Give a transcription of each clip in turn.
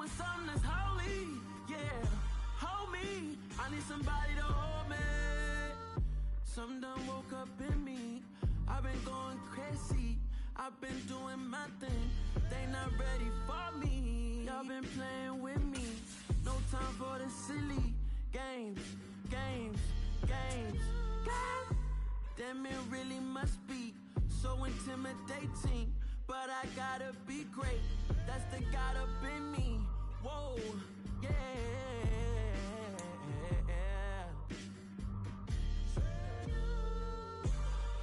with something that's holy, yeah. Hold me, I need somebody to hold me. Something done woke up in me. I've been going crazy, I've been doing my thing. They not ready for me, y'all been playing with me. No time for the silly games. Damn, it really must be so intimidating. But I gotta be great, that's the God up in me. Whoa, yeah.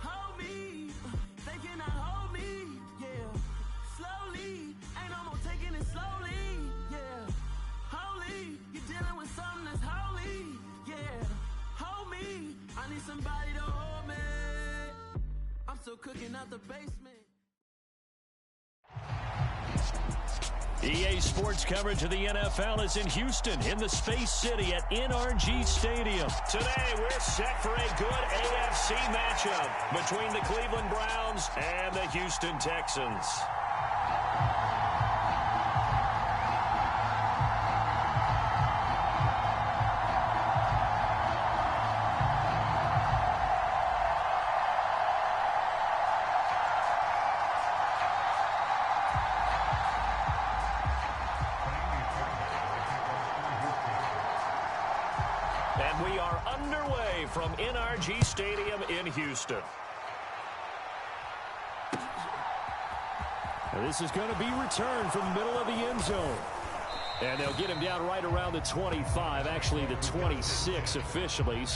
Hold me, they cannot hold me, yeah. Slowly, ain't no more taking it slowly, yeah. Holy, you're dealing with something that's holy, yeah. Hold me, I need somebody to hold me. I'm still cooking out the basement. EA Sports coverage of the NFL is in Houston, in the Space City at NRG Stadium. Today, we're set for a good AFC matchup between the Cleveland Browns and the Houston Texans. And we are underway from NRG Stadium in Houston. Now this is going to be returned from the middle of the end zone. And they'll get him down right around the 25, actually the 26 officially.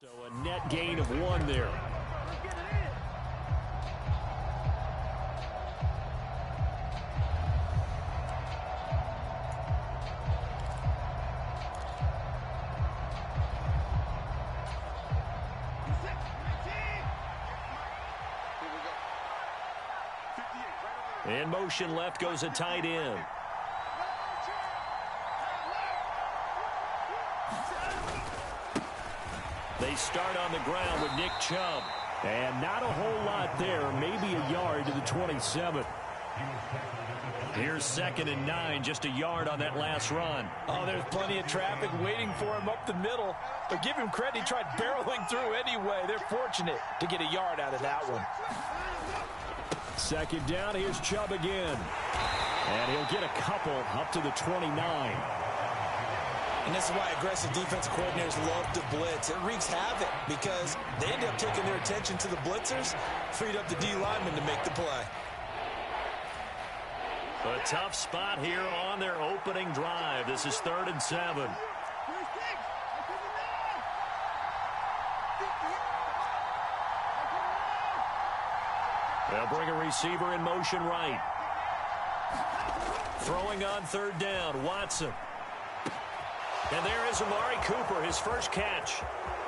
So a net gain of 1 there. In motion left goes a tight end. They start on the ground with Nick Chubb. And not a whole lot there, maybe a yard to the 27. Here's 2nd and 9, just a yard on that last run. Oh, there's plenty of traffic waiting for him up the middle. But give him credit, he tried barreling through anyway. They're fortunate to get a yard out of that one. 2nd down, here's Chubb again. And he'll get a couple up to the 29. And this is why aggressive defensive coordinators love to blitz. It wreaks havoc because they end up taking their attention to the blitzers, freed up the D lineman to make the play. A tough spot here on their opening drive. This is 3rd and 7. They'll bring a receiver in motion right. Throwing on 3rd down, Watson. And there is Amari Cooper, his first catch.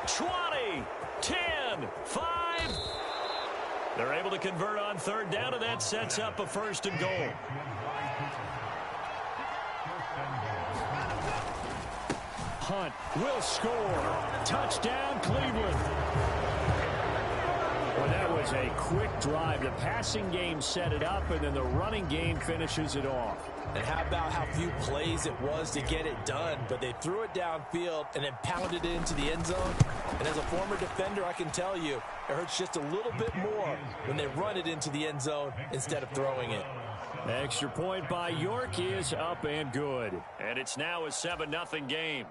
20, 10, 5. They're able to convert on 3rd down, and that sets up a 1st and goal. Hunt will score. Touchdown, Cleveland. Well, that was a quick drive. The passing game set it up, and then the running game finishes it off. And how about how few plays it was to get it done, but they threw it downfield and then pounded it into the end zone. And as a former defender, I can tell you, it hurts just a little bit more when they run it into the end zone instead of throwing it. Extra point by York is up and good. And it's now a 7-0 game.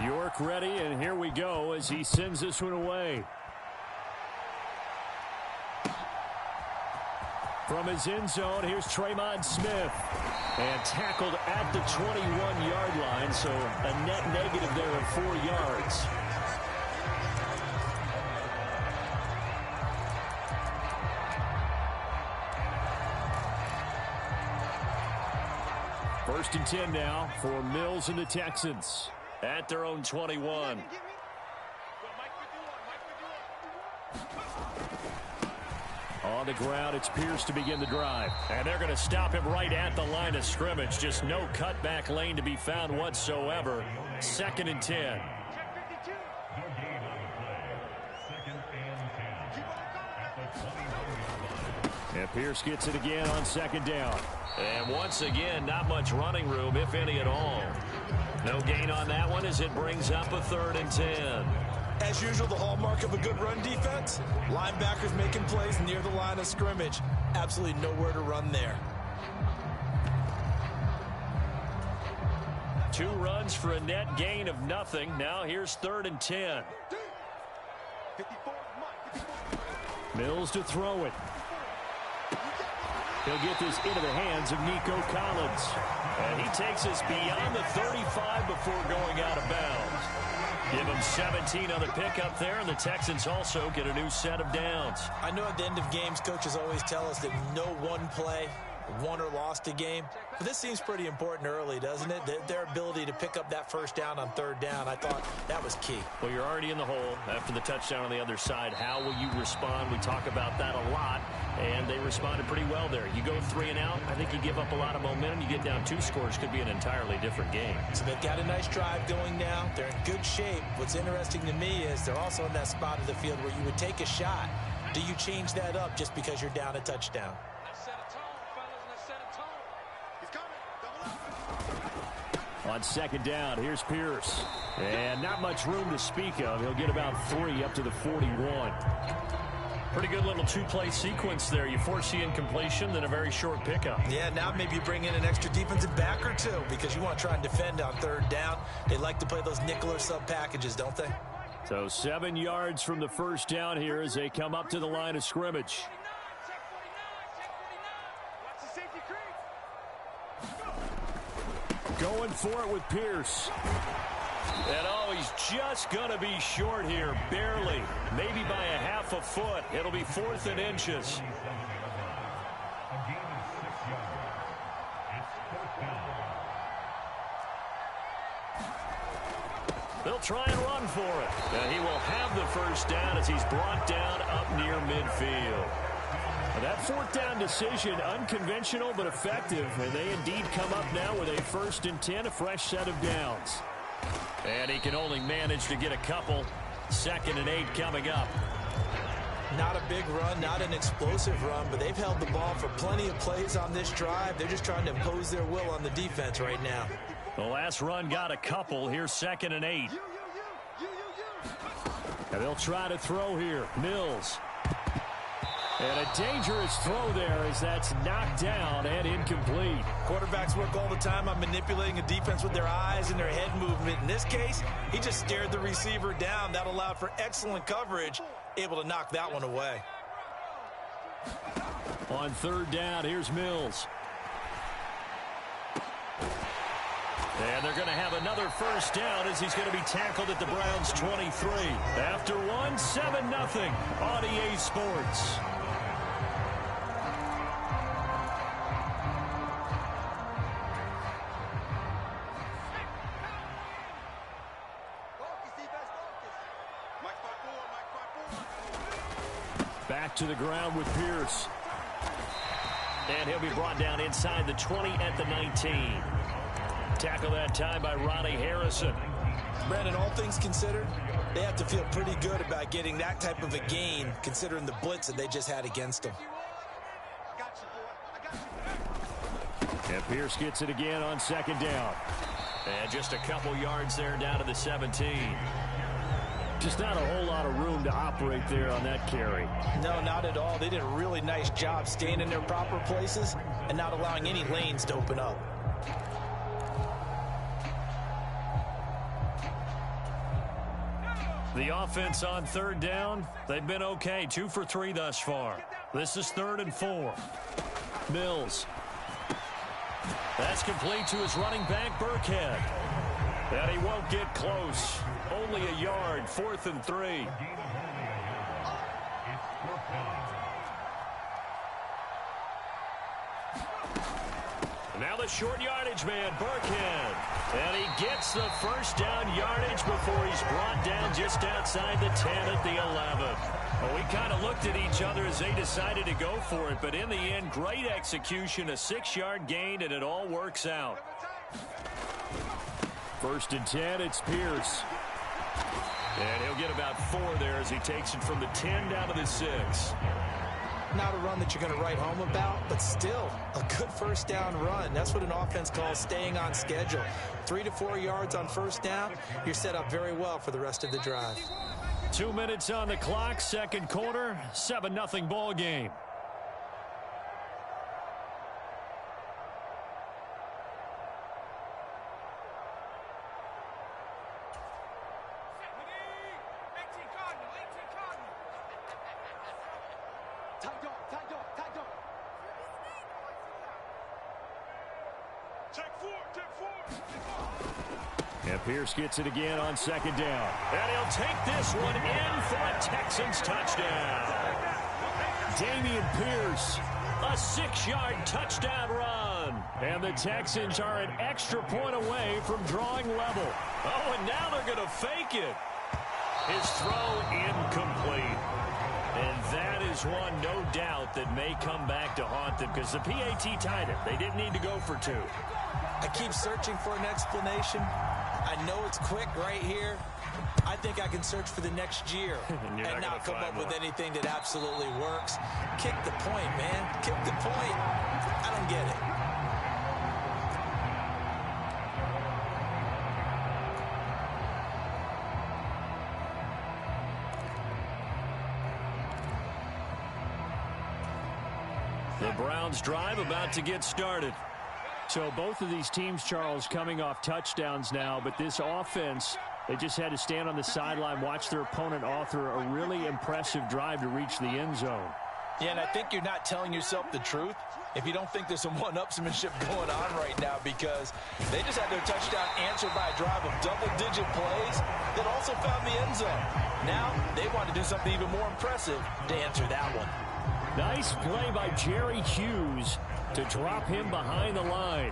York ready, and here we go as he sends this one away. From his end zone, here's Tremont Smith. And tackled at the 21-yard line, so a net negative there of 4 yards. First and 10 now for Mills and the Texans at their own 21. On the ground, it's Pierce to begin the drive. And they're going to stop him right at the line of scrimmage. Just no cutback lane to be found whatsoever. 2nd and 10. And Pierce gets it again on 2nd down. And once again, not much running room, if any at all. No gain on that one as it brings up a 3rd and 10. As usual, the hallmark of a good run defense, linebackers making plays near the line of scrimmage. Absolutely nowhere to run there. 2 runs for a net gain of nothing. Now here's 3rd and 10. Mills to throw it. He'll get this into the hands of Nico Collins. And he takes us beyond the 35 before going out of bounds. Give him 17 on the pickup there, and the Texans also get a new set of downs. I know at the end of games, coaches always tell us that no one play won or lost a game. But this seems pretty important early, doesn't it? Their ability to pick up that 1st down on 3rd down, I thought that was key. Well, you're already in the hole after the touchdown on the other side. How will you respond? We talk about that a lot, and they responded pretty well there. You go 3 and out, I think you give up a lot of momentum. You get down 2 scores, could be an entirely different game. So they've got a nice drive going now. They're in good shape. What's interesting to me is they're also in that spot of the field where you would take a shot. Do you change that up just because you're down a touchdown? On 2nd down, here's Pierce. And not much room to speak of. He'll get about 3 up to the 41. Pretty good little 2-play sequence there. You force the incompletion, then a very short pickup. Yeah, now maybe you bring in an extra defensive back or 2 because you want to try and defend on 3rd down. They like to play those nickel or sub packages, don't they? So 7 yards from the 1st down here as they come up to the line of scrimmage. Going for it with Pierce. And oh, he's just going to be short here, barely. Maybe by a half a foot. It'll be 4th and inches. They'll try and run for it. And he will have the 1st down as he's brought down up near midfield. That 4th down decision, unconventional but effective, and they indeed come up now with a 1st and 10, a fresh set of downs. And he can only manage to get a couple. 2nd and 8 coming up. Not a big run, not an explosive run, but they've held the ball for plenty of plays on this drive. They're just trying to impose their will on the defense right now. The last run got a couple. Here's 2nd and 8. And they'll try to throw here. Mills. And a dangerous throw there as that's knocked down and incomplete. Quarterbacks work all the time on manipulating a defense with their eyes and their head movement. In this case, he just stared the receiver down. That allowed for excellent coverage, able to knock that one away. On 3rd down, here's Mills. And they're going to have another 1st down as he's going to be tackled at the Browns' 23. After one, 7-0 on EA Sports. Back to the ground with Pierce. And he'll be brought down inside the 20 at the 19. Tackle that time by Ronnie Harrison. Brandon, all things considered, they have to feel pretty good about getting that type of a gain, considering the blitz that they just had against them. And Pierce gets it again on 2nd down. And just a couple yards there down to the 17. Just not a whole lot of room to operate there on that carry. No, not at all. They did a really nice job staying in their proper places and not allowing any lanes to open up. The offense on 3rd down, they've been okay. 2 for 3 thus far. This is 3rd and 4. Mills. That's complete to his running back, Burkhead. And he won't get close. Only a yard, 4th and 3. Now the short yardage man, Burkhead. And he gets the first down yardage before he's brought down just outside the 10 at the 11. Well, we kind of looked at each other as they decided to go for it, but in the end, great execution, a 6-yard gain, and it all works out. 1st and 10, it's Pierce. And he'll get about 4 there as he takes it from the 10 down to the 6. Not a run that you're going to write home about, but still a good first down run. That's what an offense calls staying on schedule. 3 to 4 yards on first down, you're set up very well for the rest of the drive. 2 minutes on the clock, second quarter, 7-0 ball game. And Pierce gets it again on 2nd down. And he'll take this one in for a Texans touchdown. Dameon Pierce, a 6-yard touchdown run. And the Texans are an extra point away from drawing level. Oh, and now they're going to fake it. His throw incomplete. And that is one, no doubt, that may come back to haunt them because the PAT tied it. They didn't need to go for 2. I keep searching for an explanation. I know it's quick right here. I think I can search for the next year and not come up with anything that absolutely works. Kick the point, man. Kick the point. I don't get it. The Browns drive about to get started. So both of these teams, Charles, coming off touchdowns now, but this offense, they just had to stand on the sideline, watch their opponent author a really impressive drive to reach the end zone. Yeah, and I think you're not telling yourself the truth if you don't think there's some one-upsmanship going on right now, because they just had their touchdown answered by a drive of double-digit plays that also found the end zone. Now they want to do something even more impressive to answer that one. Nice play by Jerry Hughes to drop him behind the line.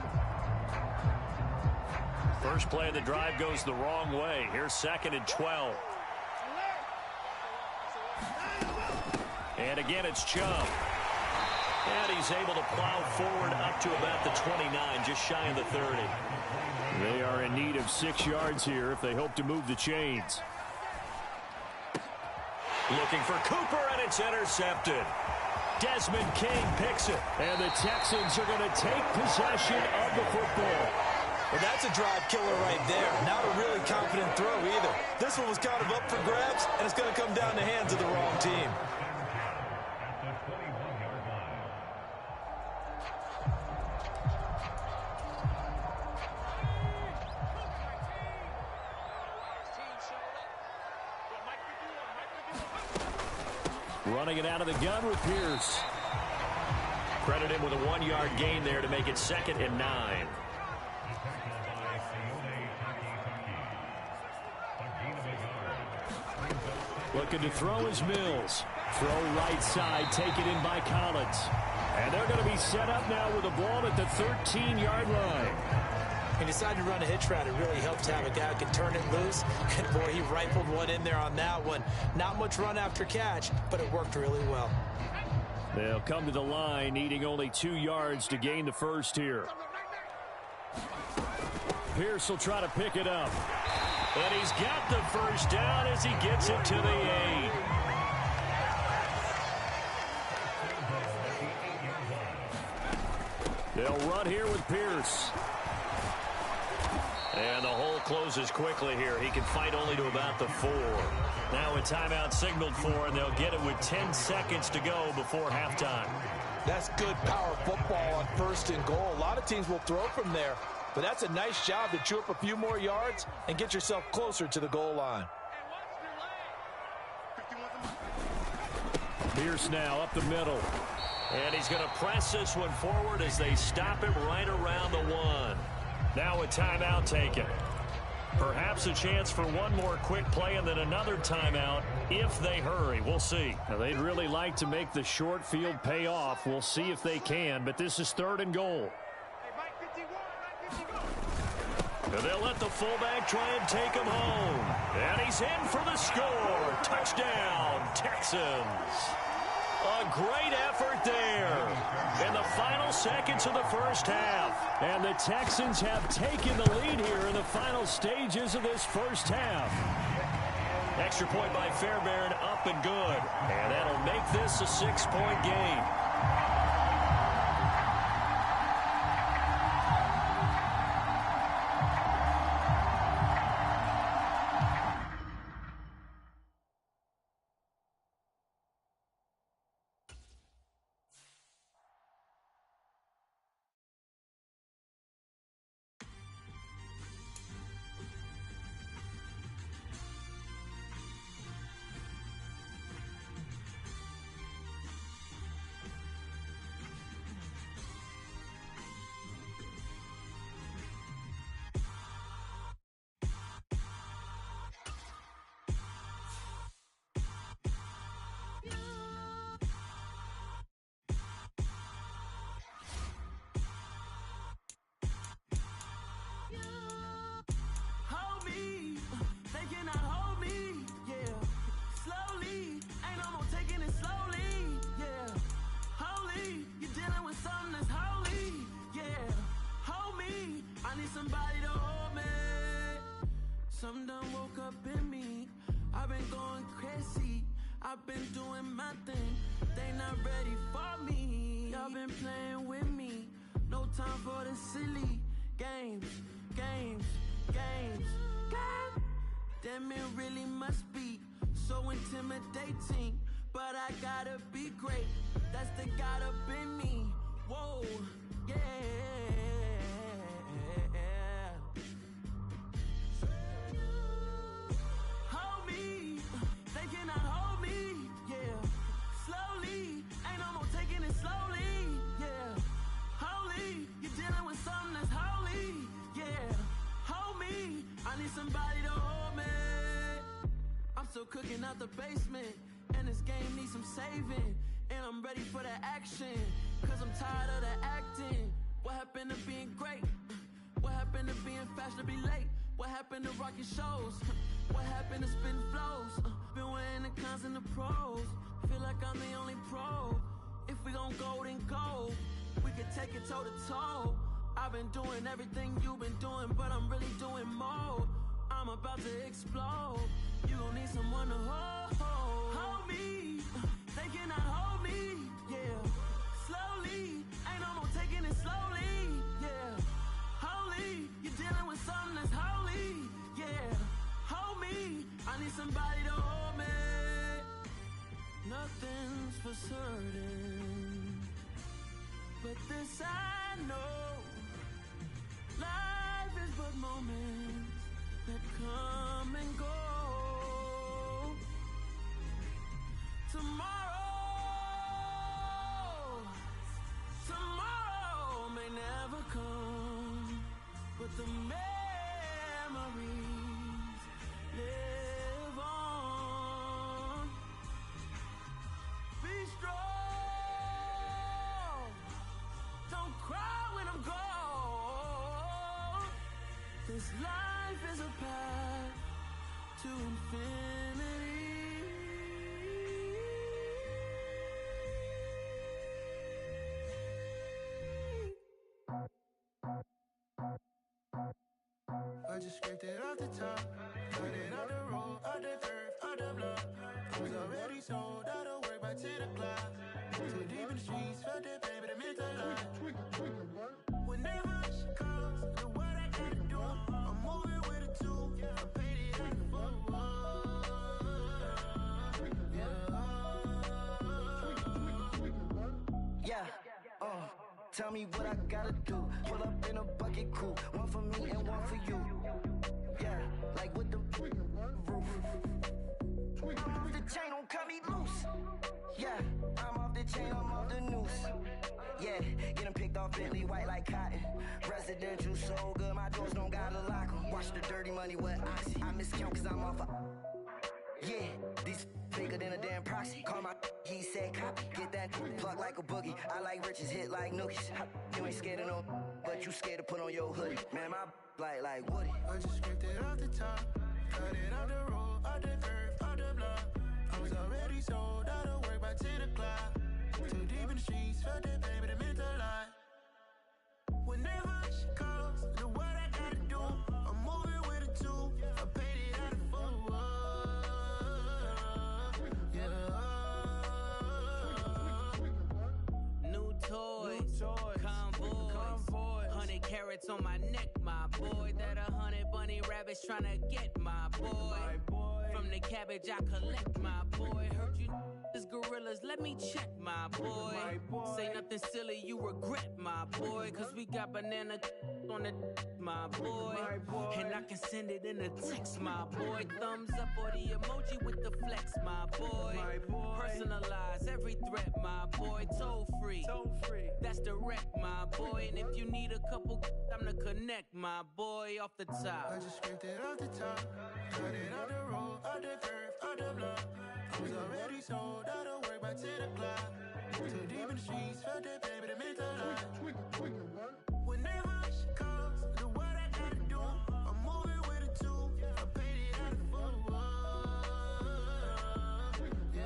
First play of the drive goes the wrong way. Here's 2nd and 12. And again, it's Chubb. And he's able to plow forward up to about the 29, just shy of the 30. They are in need of 6 yards here if they hope to move the chains. Looking for Cooper, and it's intercepted. Desmond King picks it. And the Texans are going to take possession of the football. Well, that's a drive killer right there. Not a really confident throw either. This one was kind of up for grabs, and it's going to come down the hands of the wrong team. Running it out of the gun with Pierce. Credit him with a 1-yard gain there to make it 2nd and 9. Looking to throw is Mills. Throw right side, take it in by Collins. And they're going to be set up now with the ball at the 13-yard line. He decided to run a hitch route. It really helped to have a guy who can turn it loose. And boy, he rifled one in there on that one. Not much run after catch, but it worked really well. They'll come to the line, needing only 2 yards to gain the first here. Pierce will try to pick it up. And he's got the first down as he gets it to the 8. They'll run here with Pierce. And the hole closes quickly here. He can fight only to about the 4. Now a timeout signaled for, and they'll get it with 10 seconds to go before halftime. That's good power football on 1st and goal. A lot of teams will throw from there, but that's a nice job to chew up a few more yards and get yourself closer to the goal line. Pierce now up the middle. And he's going to press this one forward as they stop him right around the 1. Now a timeout taken. Perhaps a chance for one more quick play and then another timeout if they hurry. We'll see. Now, they'd really like to make the short field pay off. We'll see if they can, but this is 3rd and goal. And they'll let the fullback try and take him home. And he's in for the score. Touchdown, Texans. A great effort there in the final seconds of the first half. And the Texans have taken the lead here in the final stages of this first half. Extra point by Fairbairn, up and good. And that'll make this a 6-point game. Somebody to hold me. Some done woke up in me. I've been going crazy. I've been doing my thing. They not ready for me. Y'all been playing with me. No time for the silly games. Damn, it really must be so intimidating. But I gotta be great. That's the God up in me. Whoa, yeah. Hold me, they cannot hold me, yeah. Slowly, ain't no more taking it slowly, yeah. Holy, you're dealing with something that's holy, yeah. Hold me, I need somebody to hold me. I'm still cooking out the basement, and this game needs some saving. And I'm ready for the action, cause I'm tired of the acting. What happened to being great? What happened to being fashionably late? What happened to rocking shows? What happened to spitting flows? Been wearing the cons and the pros. Feel like I'm the only pro. If we gon' go, then go. We could take it toe to toe. I've been doing everything you've been doing, but I'm really doing more. I'm about to explode. You gon' need someone to hold. Hold me. They cannot hold me. Yeah. Slowly. Ain't no more taking it slowly. Yeah. Holy. You're dealing with something that's holy. Yeah. Hold me. I need somebody to hold me. Nothing's for certain, but this I know. Life is but moments that come and go. Tomorrow may never come, but the memories live on. Be strong, don't cry when I'm gone. This life is a path to infinity. I just scraped it off the top, cut it off the road, off the turf, off the block. I was already sold out of work by 10 o'clock. Too deep in the streets, felt that pain, but it meant a lot. Whenever she calls, do what I gotta do. I'm moving with a two, I'm painted like a fool. Yeah, tell me what I gotta do. Pull up in a bucket crew, one for me and one for you. Yeah, like with the roof. I'm off the chain, don't cut me loose. Yeah, I'm off the chain, I'm off the noose. Yeah, getting picked off Bentley white like cotton. Residential so good, my doors don't gotta lock 'em. Watch the dirty money with Oxy. I miscount cause I'm off a... Yeah, Yeah, these bigger than a damn proxy. Call my he said copy. Get that plug like a boogie. I like riches, hit like nookies. You ain't scared of no, but you scared to put on your hoodie. Man, my like Woody. I just scraped it off the top, cut it off the road, off the curve, off the block. I was already sold out of work by 10 o'clock. Too deep in the streets, felt that pain, but it meant a lot. Whenever she calls, know what I gotta do. I'm moving with a two, I paid it out of full. Yeah. New toys, convoys, 100 carats on my neck, my boy. That 100 bunny rabbits tryna get my boy. From the cabbage I collect, my boy. Heard you is gorillas, let me check, my boy. Say nothing silly, you regret, my boy. Cause we got banana on the my boy. And I can send it in a text, my boy. Thumbs up or the emoji with the flex, my boy. Personalize every threat, my boy. Toll free, that's direct, my boy. And if you need a couple, I'm the connect, my boy. Off the top, I just scraped it off the top, cut it off the road, off the curve, off the block. I was already sold out of work by 10 o'clock. Too deep in the streets, felt that pain, but it meant a lot. Whenever she calls, know what I gotta do. I'm moving with a two, I paid it out of full. Yeah.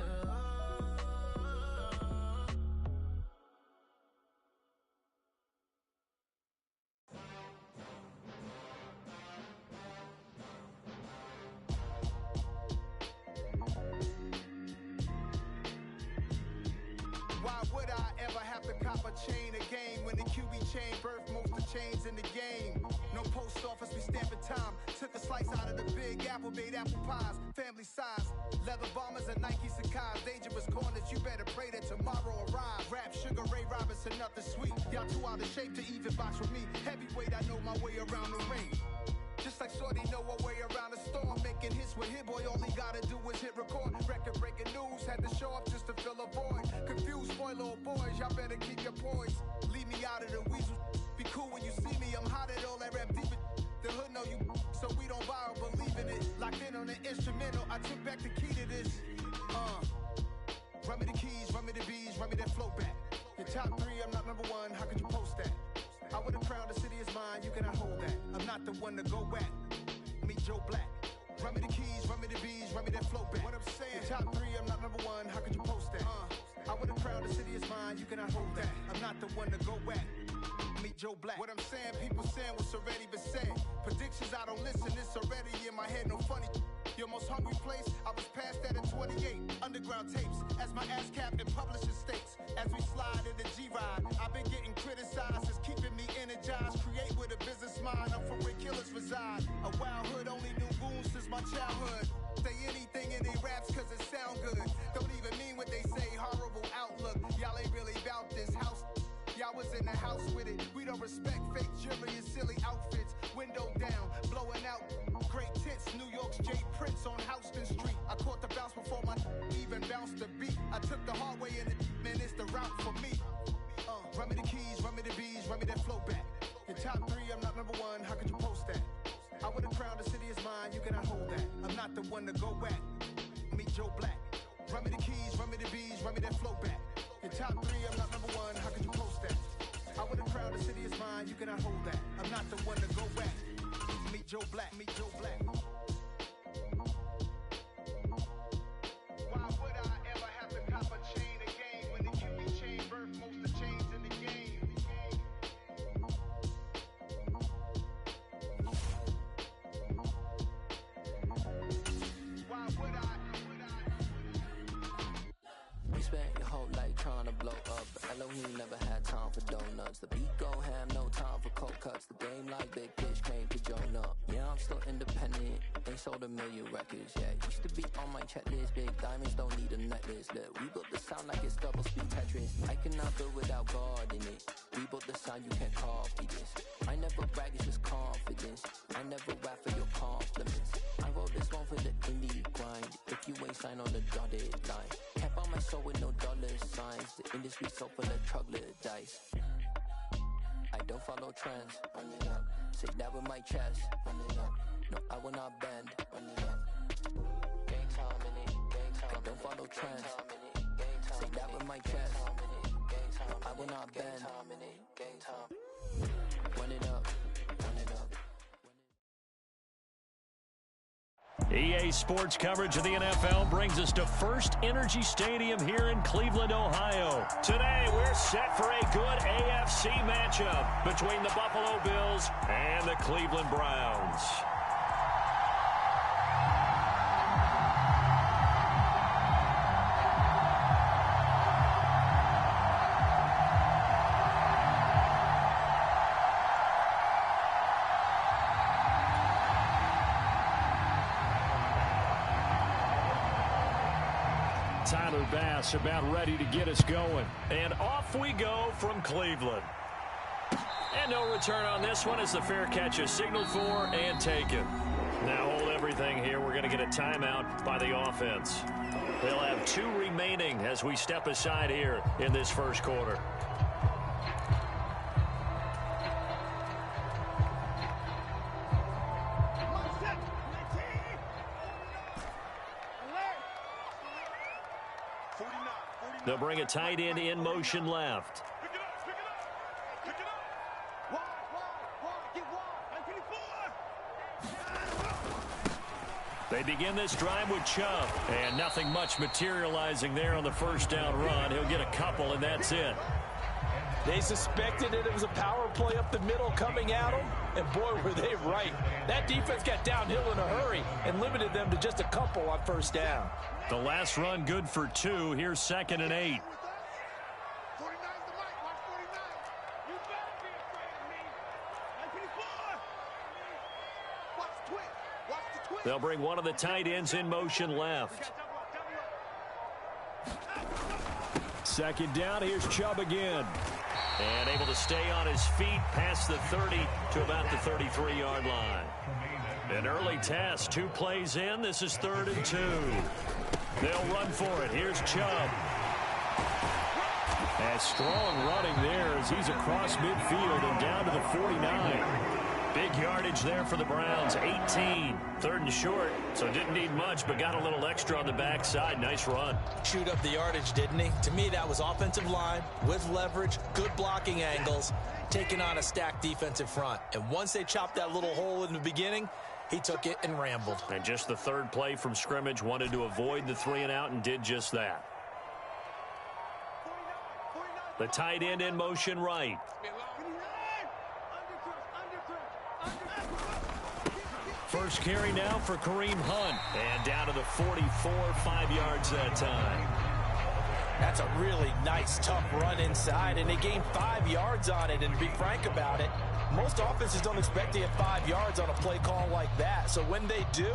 Why would I ever have to cop a chain again when the QB chain birthed most of chains in the game? No post office, we stamping time. Took a slice out of the big apple, made apple pies, family size. Leather bombers and Nike Sakai's. Dangerous corners, you better pray that tomorrow arrives. Rap, Sugar Ray Robinson, nothing sweet. Y'all too out of shape to even box with me. Heavyweight, I know my way around the ring. Just like Shorty know her way around the storm. Making hits with Hit Boy, all he gotta do is hit record. Record breaking news, had to show up just to fill a void. Confused boy, little boys, y'all better keep your poise. Leave me out of the weasel. Be cool when you see me, I'm hot at all that rap deep. The hood know you, so we don't borrow, believe in it. Locked in on the instrumental, I took back the key to this. Run me the keys, run me the bees, run me that flow back. Your top three, I'm not number one, how could you post that? I would've crowned the city is mine, you cannot hold that. I'm not the one to go back. Meet Joe Black. Run me the keys, run me the bees, run me that flow back. What I'm saying, top three, I'm not number one, how could you post that? I would've crowned the city is mine, you cannot hold that. I'm not the one to go back. Meet Joe Black. What I'm saying, people saying what's already been said. Predictions, I don't listen, it's already in my head, no funny. Your most hungry place, I was past that at 28. Underground tapes, as my ass cap in publishing states. As we slide in the G-Ride, I've been getting criticized, it's keeping me energized. Create with a business mind, I'm from where killers reside. A wild hood, only knew goons since my childhood. Say anything in they raps cause it sound good. Don't even mean what they say, horrible outlook. Y'all ain't really about this house. Y'all was in the house with it. We don't respect fake jewelry and silly outfits. Window down, blowing out great tits. New York's J. Prince on Houston Street. I caught the bounce before my even bounced the beat. I took the hard way in it, man, it's the route for me. Run me the keys, run me the bees, run me that flow back. Your top three, I'm not number one, how could you post that? I would've crowned the city is mine, you cannot hold that. I'm not the one to go back. Meet Joe Black. Run me the keys, run me the bees, run me that flow back. Your top three, I'm not number one, how could you post that? I would've crowned the city is mine, you cannot hold that. I'm not the one to go back. Meet Joe Black, meet Joe Black. Why would I ever have to cop a chain again when the QB chain birthed most of the chains in the game? Why would I? You spent your whole life trying to blow up, but Elohim never had time for donuts. The beat go ham, no time for cold cuts. The game like Big Fish came to Jonah. Yeah, I'm still independent, they sold 1 million records. Yeah, used to be on my checklist. Big diamonds don't need a necklace. Look, we built the sound like it's double speed Tetris. I cannot build without God in it. We built the sound, you can't copy this. I never brag, it's just confidence. I never rap for your compliments. I wrote this one for the indie grind. If you ain't signed on the dotted line, can't buy my soul with no dollar signs. The industry so full of troglodytes. I don't follow trends. Say that with my chest. No, I will not bend. Gang I don't follow trends. Say that with my chest. I will not bend. Run it up. EA Sports coverage of the NFL brings us to First Energy Stadium here in Cleveland, Ohio. Today, we're set for a good AFC matchup between the Buffalo Bills and the Cleveland Browns. Tyler Bass about ready to get us going. And off we go from Cleveland. And no return on this one as the fair catch is signaled for and taken. Now hold everything here. We're going to get a timeout by the offense. They'll have 2 remaining as we step aside here in this first quarter. They'll bring a tight end in motion left. They begin this drive with Chubb, and nothing much materializing there on the first down run. He'll get a couple, and that's it. They suspected that it was a power play up the middle coming at them, and boy, were they right. That defense got downhill in a hurry and limited them to just a couple on first down. The last run good for 2. Here's 2nd and 8. They'll bring one of the tight ends in motion left. 2nd down. Here's Chubb again. And able to stay on his feet past the 30 to about the 33-yard line. An early test. 2 plays in. This is 3rd and 2. They'll run for it. Here's Chubb. And strong running there as he's across midfield and down to the 49. Big yardage there for the Browns. 18. 3rd and short. So didn't need much, but got a little extra on the backside. Nice run. Chewed up the yardage, didn't he? To me, that was offensive line with leverage, good blocking angles, taking on a stacked defensive front. And once they chopped that little hole in the beginning, he took it and rambled. And just the 3rd play from scrimmage, wanted to avoid the 3 and out and did just that. The tight end in motion right. First carry now for Kareem Hunt. And down to the 44, 5 yards that time. That's a really nice, tough run inside, and they gained 5 yards on it. And to be frank about it, most offenses don't expect to get 5 yards on a play call like that. So when they do,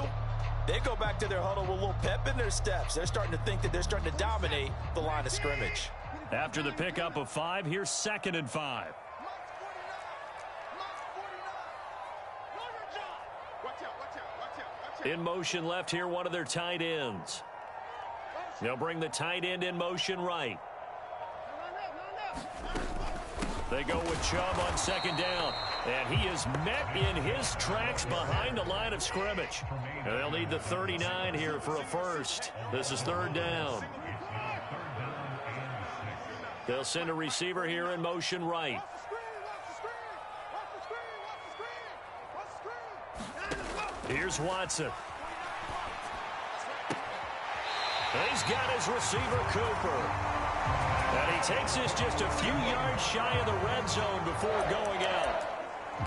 they go back to their huddle with a little pep in their steps. They're starting to think that they're starting to dominate the line of scrimmage. After the pickup of 5, here's 2nd and 5. In motion left here, one of their tight ends. They'll bring the tight end in motion right. They go with Chubb on 2nd down. And he is met in his tracks behind the line of scrimmage. And they'll need the 39 here for a first. This is 3rd down. They'll send a receiver here in motion right. Here's Watson. He's got his receiver, Cooper. And he takes this just a few yards shy of the red zone before going out.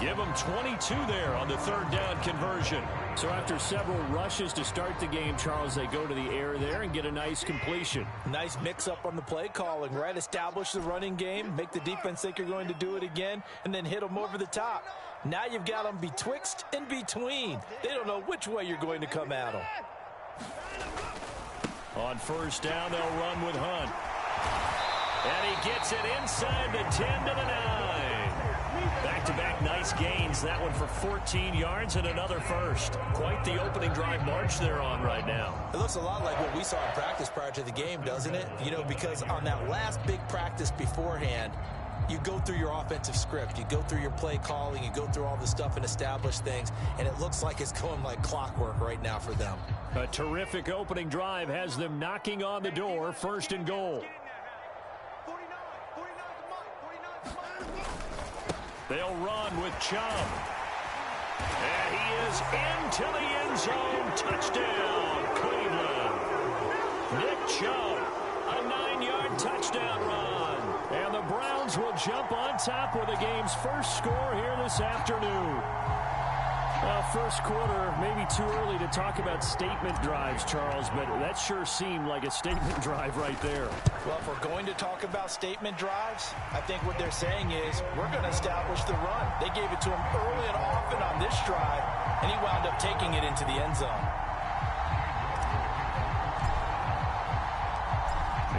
Give him 22 there on the 3rd down conversion. So after several rushes to start the game, Charles, they go to the air there and get a nice completion. Nice mix-up on the play calling, right? Establish the running game, make the defense think you're going to do it again, and then hit them over the top. Now you've got them betwixt and between. They don't know which way you're going to come at them. On 1st down, they'll run with Hunt. And he gets it inside the 10 to the 9. Back-to-back nice gains. That one for 14 yards and another first. Quite the opening drive march they're on right now. It looks a lot like what we saw in practice prior to the game, doesn't it? You know, because on that last big practice beforehand, you go through your offensive script, you go through your play calling, you go through all the stuff and establish things, and it looks like it's going like clockwork right now for them. A terrific opening drive has them knocking on the door, 1st and goal. They'll run with Chubb. And he is into the end zone. Touchdown, Cleveland. Nick Chubb, a 9-yard touchdown run. And the Browns will jump on top with the game's first score here this afternoon. Well, first quarter, maybe too early to talk about statement drives, Charles, but that sure seemed like a statement drive right there. Well, if we're going to talk about statement drives, I think what they're saying is we're going to establish the run. They gave it to him early and often on this drive, and he wound up taking it into the end zone.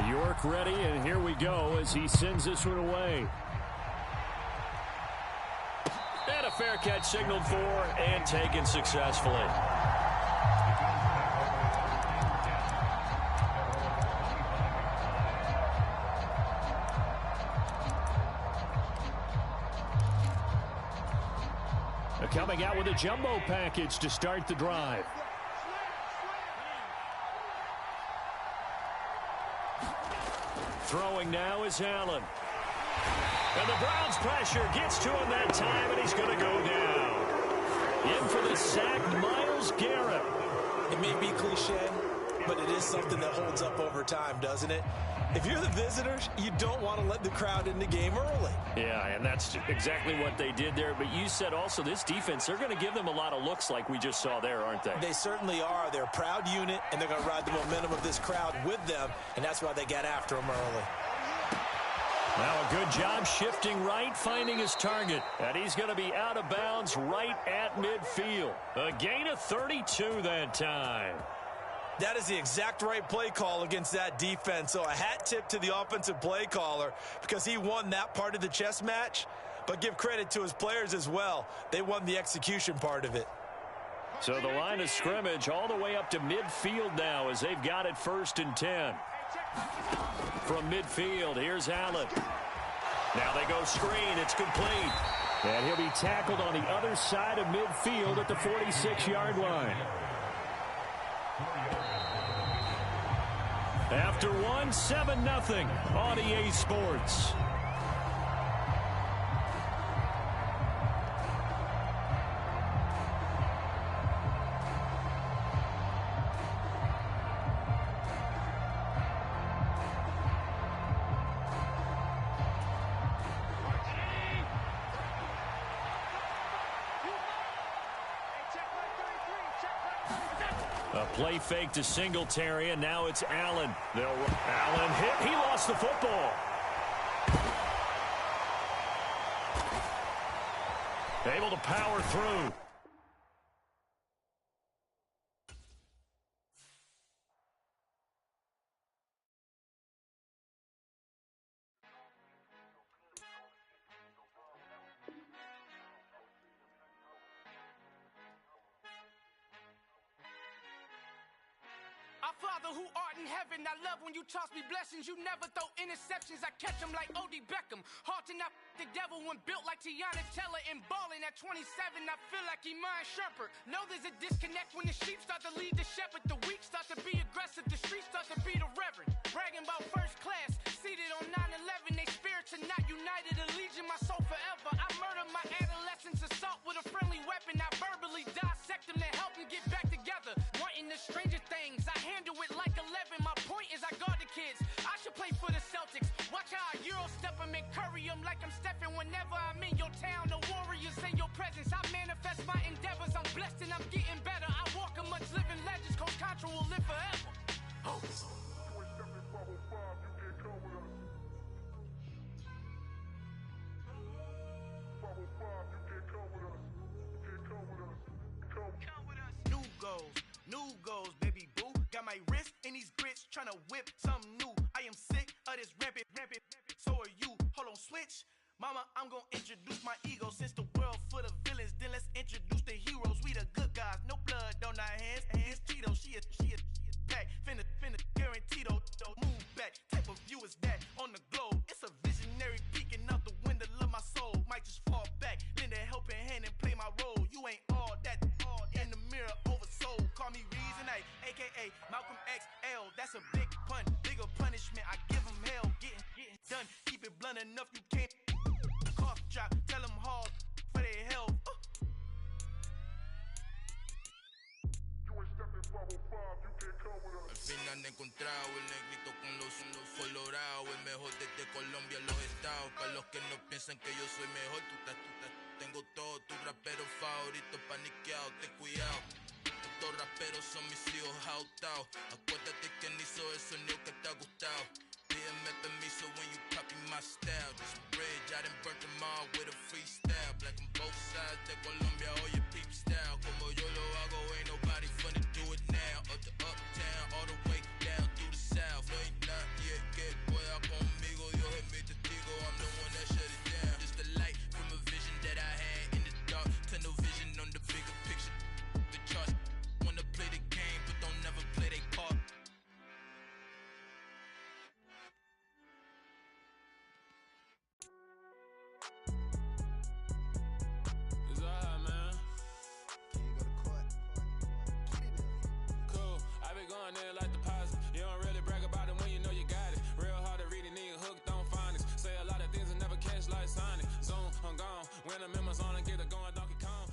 York ready, and here we go as he sends this one away. And a fair catch signaled for and taken successfully. They're coming out with a jumbo package to start the drive. Throwing now is Allen. And the Browns pressure gets to him that time, and he's going to go down. In for the sack, Myles Garrett. It may be cliche, but it is something that holds up over time, doesn't it? If you're the visitors, you don't want to let the crowd in the game early. Yeah, and that's exactly what they did there. But you said also this defense, they're going to give them a lot of looks like we just saw there, aren't they? They certainly are. They're a proud unit, and they're going to ride the momentum of this crowd with them, and that's why they got after them early. Now a good job shifting right, finding his target. And he's going to be out of bounds right at midfield. A gain of 32 that time. That is the exact right play call against that defense. So a hat tip to the offensive play caller because he won that part of the chess match. But give credit to his players as well. They won the execution part of it. So the line of scrimmage all the way up to midfield now as they've got it 1st and 10. From midfield, here's Allen. Now they go screen. It's complete. And he'll be tackled on the other side of midfield at the 46-yard line. After one, 7-0 on EA Sports. A play fake to Singletary, and now it's Allen. Allen hit. He lost the football. Able to power through. Father who art in heaven, I love when you toss me blessings. You never throw interceptions, I catch them like O.D. Beckham. Hard to not the devil when built like Tiana Teller and balling at 27. I feel like Iman Shumpert. Know there's a disconnect when the sheep start to lead the shepherd. The weak start to be aggressive, the streets start to be the reverend. Bragging about first class, seated on 9/11. They spirits are not united, a legion, my soul forever. I murder my adolescence, assault with a friendly weapon. I verbally dissect them to help them get back together. Wanting the stranger things, I handle it like 11. My point is I guard the kids. I should play for the Celtics. Watch how I Euro step them and curry them like I'm stepping. Whenever I'm in your town, the Warriors in your presence. I manifest my endeavors. I'm blessed and I'm getting better. I walk amongst living legends. Coach Contra will live forever. Oh. New goals, baby boo. Got my wrist in these grits, tryna whip something new. I am sick of this rampant. So are you. Hold on, switch. Mama, I'm gonna introduce my ego. Since the world full of villains, then let's introduce the heroes. We the good guys, no blood on our hands. Hands Tito, she is back. Finna, guarantee though. Move back. Type of view is that on the globe? It's a visionary peeking out the window. punishment. I give them hell, getting done. Keep it blunt enough, you can't cough drop. Tell them hard for their health. Al final he encontrado el negrito con los colorados, el mejor desde Colombia, los estados. Para los que no piensan que yo soy mejor, tengo todo, tus raperos favoritos paniqueados, ten cuidado. Estos raperos son mis hijos jautados. Acuérdate que ni hizo el sonido que te ha gustado. Pídeme permiso when you copy my style. This bridge, I done burnt them all with a freestyle. Black on both sides de Colombia, oye peep style. Como yo lo hago, ain't nobody finna do it now. Up to uptown, all the way down through the south. No ain't not yet, que pueda conmigo. Dios es mi testigo, I'm the one that shut it down. Just the light from a vision that I had in the dark. Tunnel vision on the bigger picture. The charts wanna play the game, but don't never play their part. There like deposit. You don't really brag about it when you know you got it. Real hard to read it, nigga hooked on phonics. Say a lot of things and never catch like Sonic. Zone, I'm gone. When I'm in my zone, I get it going Donkey Kong.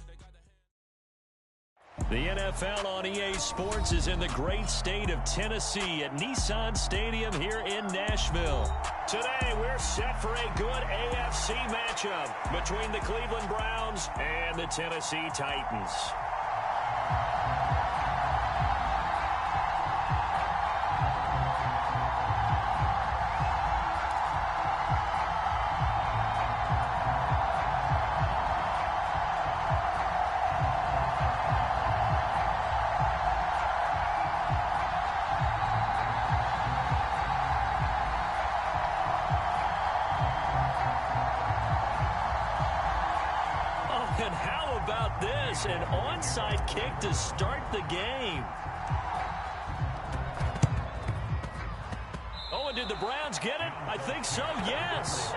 The NFL on EA Sports is in the great state of Tennessee at Nissan Stadium here in Nashville. Today, we're set for a good AFC matchup between the Cleveland Browns and the Tennessee Titans. And how about this? An onside kick to start the game. Oh, and did the Browns get it? I think so, yes.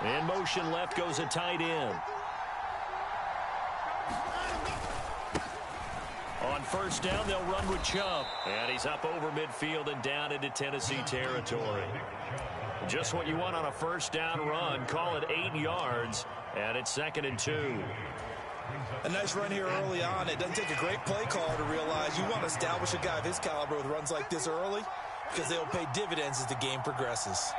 In motion left goes a tight end. On first down, they'll run with Chubb. And he's up over midfield and down into Tennessee territory. Just what you want on a first down run. Call it 8 yards, and it's 2nd and 2. A nice run here early on. It doesn't take a great play caller to realize you want to establish a guy of his caliber with runs like this early because they'll pay dividends as the game progresses.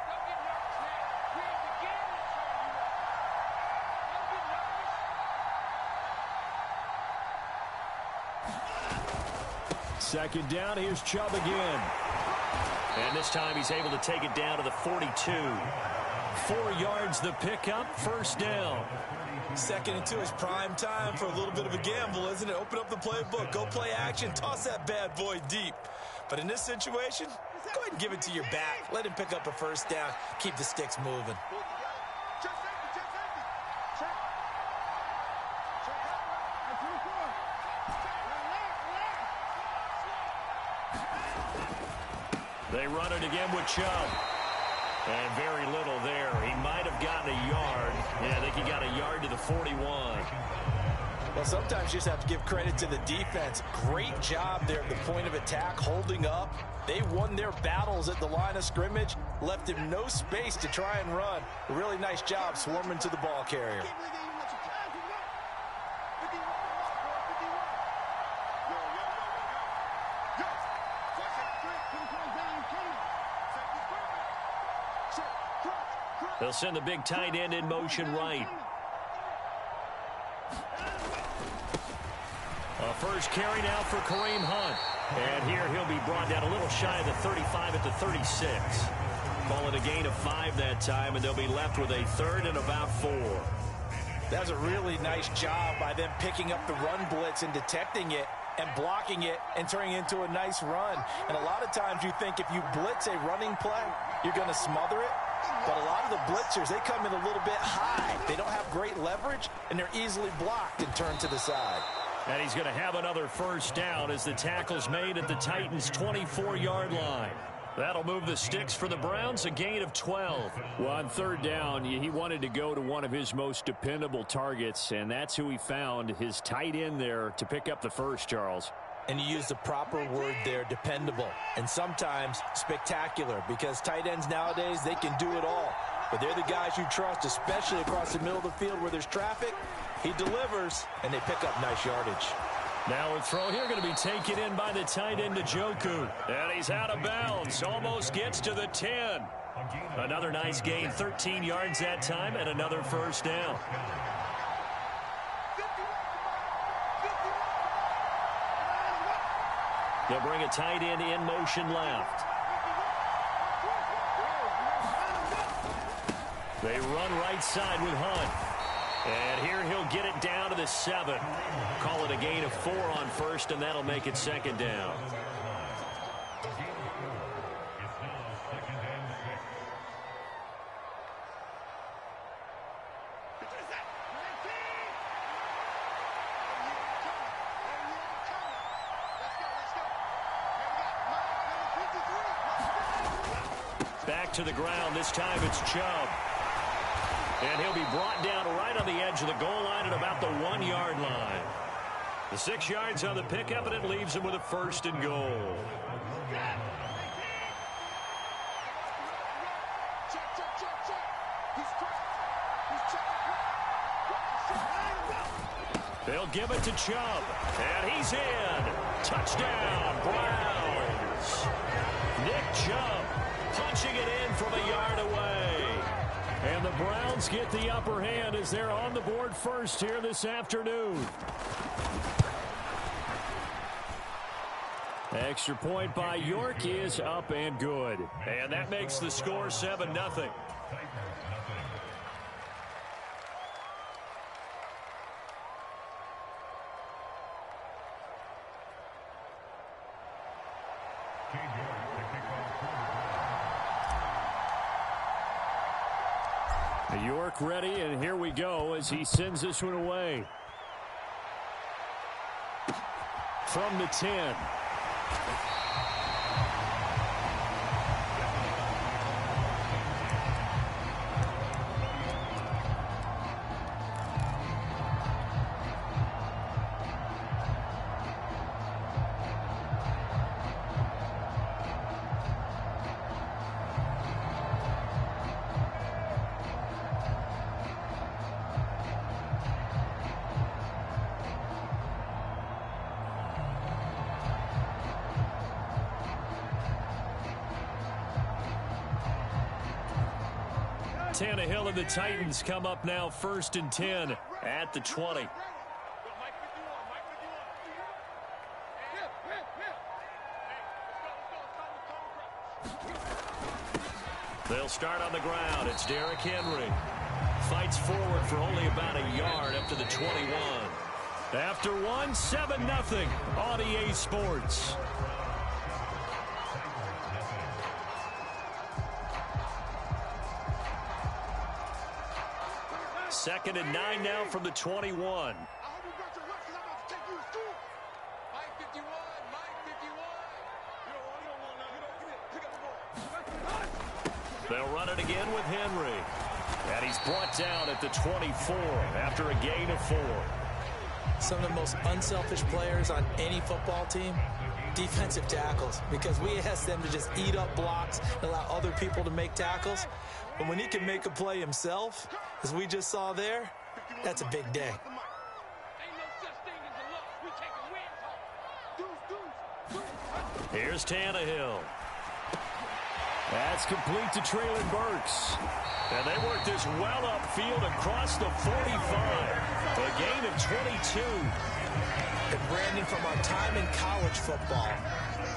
Second down, here's Chubb again. And this time he's able to take it down to the 42. 4 yards the pickup, first down. 2nd and 2 is prime time for a little bit of a gamble, isn't it? Open up the playbook, go play action, toss that bad boy deep. But in this situation, go ahead and give it to your back. Let him pick up a first down, keep the sticks moving. They run it again with Chubb. And very little there. He might have gotten a yard. Yeah, I think he got a yard to the 41. Well, sometimes you just have to give credit to the defense. Great job there at the point of attack, holding up. They won their battles at the line of scrimmage, left him no space to try and run. A really nice job swarming to the ball carrier. They'll send the big tight end in motion right. A first carry now for Kareem Hunt. And here he'll be brought down a little shy of the 35 at the 36. Call it a gain of 5 that time, and they'll be left with a 3rd and about 4. That's a really nice job by them picking up the run blitz and detecting it and blocking it and turning it into a nice run. And a lot of times you think if you blitz a running play, you're going to smother it. But a lot of the blitzers, they come in a little bit high. They don't have great leverage, and they're easily blocked and turned to the side. And he's going to have another first down as the tackle's made at the Titans' 24-yard line. That'll move the sticks for the Browns, a gain of 12. Well, on third down, he wanted to go to one of his most dependable targets, and that's who he found, his tight end there, to pick up the first, Charles. And you use the proper word there, dependable, and sometimes spectacular, because tight ends nowadays, they can do it all. But they're the guys you trust, especially across the middle of the field where there's traffic. He delivers, and they pick up nice yardage. Now a throw here going to be taken in by the tight end, Njoku. And he's out of bounds. Almost gets to the 10. Another nice gain, 13 yards that time, and another first down. They'll bring a tight end in motion left. They run right side with Hunt. And here he'll get it down to the 7. Call it a gain of 4 on first, and that'll make it second down. Back to the ground. This time it's Chubb. And he'll be brought down right on the edge of the goal line at about the 1-yard line. The 6 yards on the pickup, and it leaves him with a first and goal. They'll give it to Chubb. And he's in. Touchdown, Browns. Nick Chubb punching it in from a yard away. And the Browns get the upper hand as they're on the board first here this afternoon. Extra point by York is up and good. And that makes the score 7-0. York ready, and here we go as he sends this one away. From the 10. Tannehill and the Titans come up now 1st and 10 at the 20. They'll start on the ground. It's Derrick Henry. Fights forward for only about a yard up to the 21. After one, 7-0 on EA Sports. Second and 9 now from the 21. They'll run it again with Henry. And he's brought down at the 24 after a gain of 4. Some of the most unselfish players on any football team, defensive tackles, because we ask them to just eat up blocks and allow other people to make tackles. But when he can make a play himself, as we just saw there, that's a big day. Here's Tannehill. That's complete to Traylon Burks. And they work this well upfield across the 45. A gain of 22. And Brandon, from our time in college football,